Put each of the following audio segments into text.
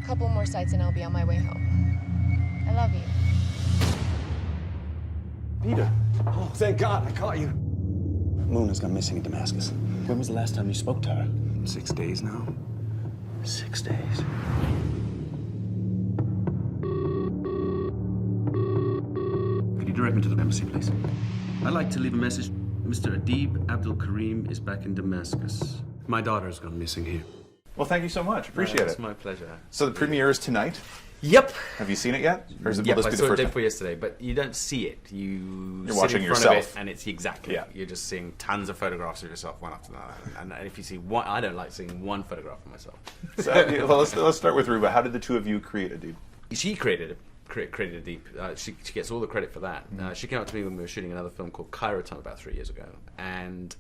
couple more sites and I'll be on my way home. I love you. Peter. Oh, thank God I caught you. Moon has gone missing in Damascus. When was the last time you spoke to her? 6 days now. 6 days. Could you direct me to the embassy, please? I'd like to leave a message. Mr. Adib Abdul Karim is back in Damascus. My daughter has gone missing here. Well, thank you so much. Appreciate it. It's my pleasure. So the premiere is tonight. Yep. Have you seen it yet? Or is it, Yep, will this I be saw the it first day time? before yesterday, but you don't see it. You're watching in front of yourself. it, and it's exactly. Yeah. You're just seeing tons of photographs of yourself one after another. And if you see one, I don't like seeing one photograph of myself. So, well, let's start with Ruba. How did the two of you create Adib? She created Adib. She gets all the credit for that. She came up to me when we were shooting another film called Cairo Time about 3 years ago, and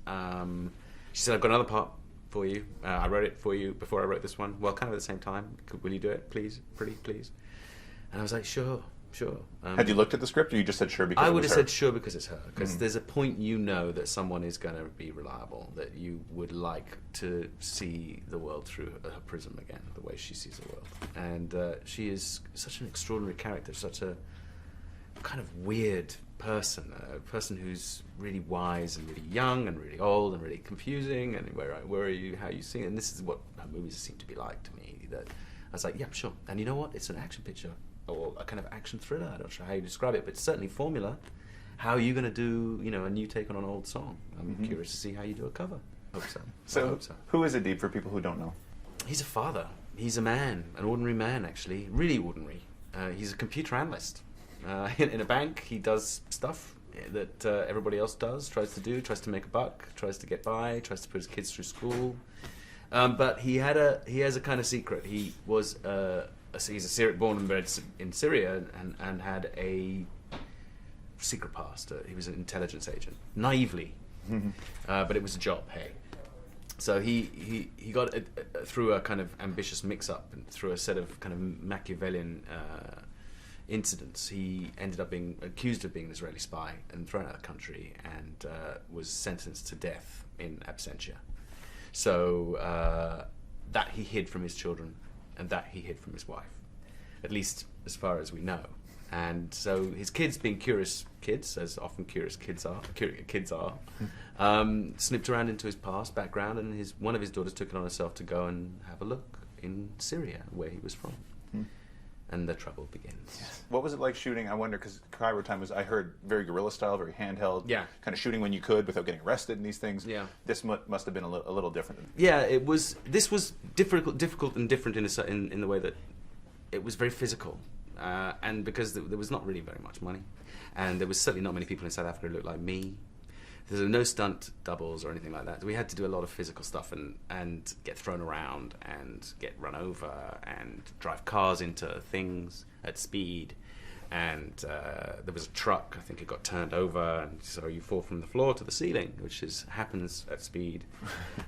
she said, "I've got another part for you. I wrote it for you before I wrote this one. Well, kind of at the same time. Will you do it, please, pretty please?" And I was like, "Sure." Had you looked at the script, or you just said sure because I it would was have her? said sure because it's her. Because there's a point that someone is going to be reliable, that you would like to see the world through her prism again, the way she sees the world. And she is such an extraordinary character, such a kind of weird person, a person who's really wise and really young and really old and really confusing, and where are you, how you see it. And this is what her movies seem to be like to me. That I was like, yeah, sure. And you know what? It's an action picture. Or a kind of action thriller. I don't know how you describe it, but certainly formula. How are you going to do, a new take on an old song? I'm curious to see how you do a cover. Hope so. I hope so. Who is Adib for people who don't know? He's a father. He's a man, an ordinary man, actually, really ordinary. He's a computer analyst in a bank. He does stuff that everybody else does, tries to make a buck, tries to get by, tries to put his kids through school. But he has a kind of secret. He was he's born and bred in Syria and had a secret past. He was an intelligence agent, naively, but it was a job. Hey, so he got through a kind of ambitious mix-up and through a set of kind of Machiavellian incidents. He ended up being accused of being an Israeli spy and thrown out of the country and was sentenced to death in absentia. So that he hid from his children. And that he hid from his wife, at least as far as we know. And so his kids, being curious kids, as often curious kids are, snipped around into his past background, and one of his daughters took it on herself to go and have a look in Syria, where he was from. And the trouble begins. What was it like shooting? I wonder, because Cairo Time was, I heard, very guerrilla style, very handheld. Yeah. Kind of shooting when you could without getting arrested and these things. Yeah. This must have been a little different. Yeah, it was. This was difficult and different in the way that it was very physical, and because there was not really very much money, and there was certainly not many people in South Africa who looked like me. There were no stunt doubles or anything like that. We had to do a lot of physical stuff and get thrown around and get run over and drive cars into things at speed. And there was a truck, I think it got turned over, and so you fall from the floor to the ceiling, which happens at speed.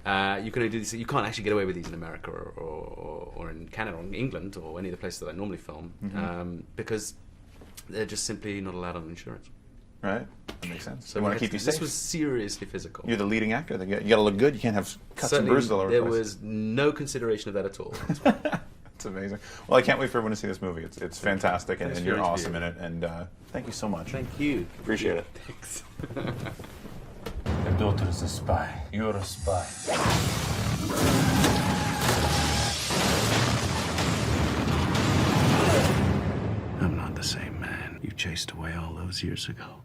You can do this. You can't actually get away with these in America or in Canada or in England or any of the places that I normally film, because they're just simply not allowed on insurance. Right, that makes sense. So they want to keep you safe. This was seriously physical. You're the leading actor. You got to look good. You can't have cuts Certainly, and bruises all over the there place. was no consideration of that at all. It's amazing. Well, I can't wait for everyone to see this movie. It's fantastic, and you're awesome in it. And thank you so much. Thank you. Appreciate it. Thanks. Your daughter is a spy. You're a spy. I'm not the same man you chased away all those years ago.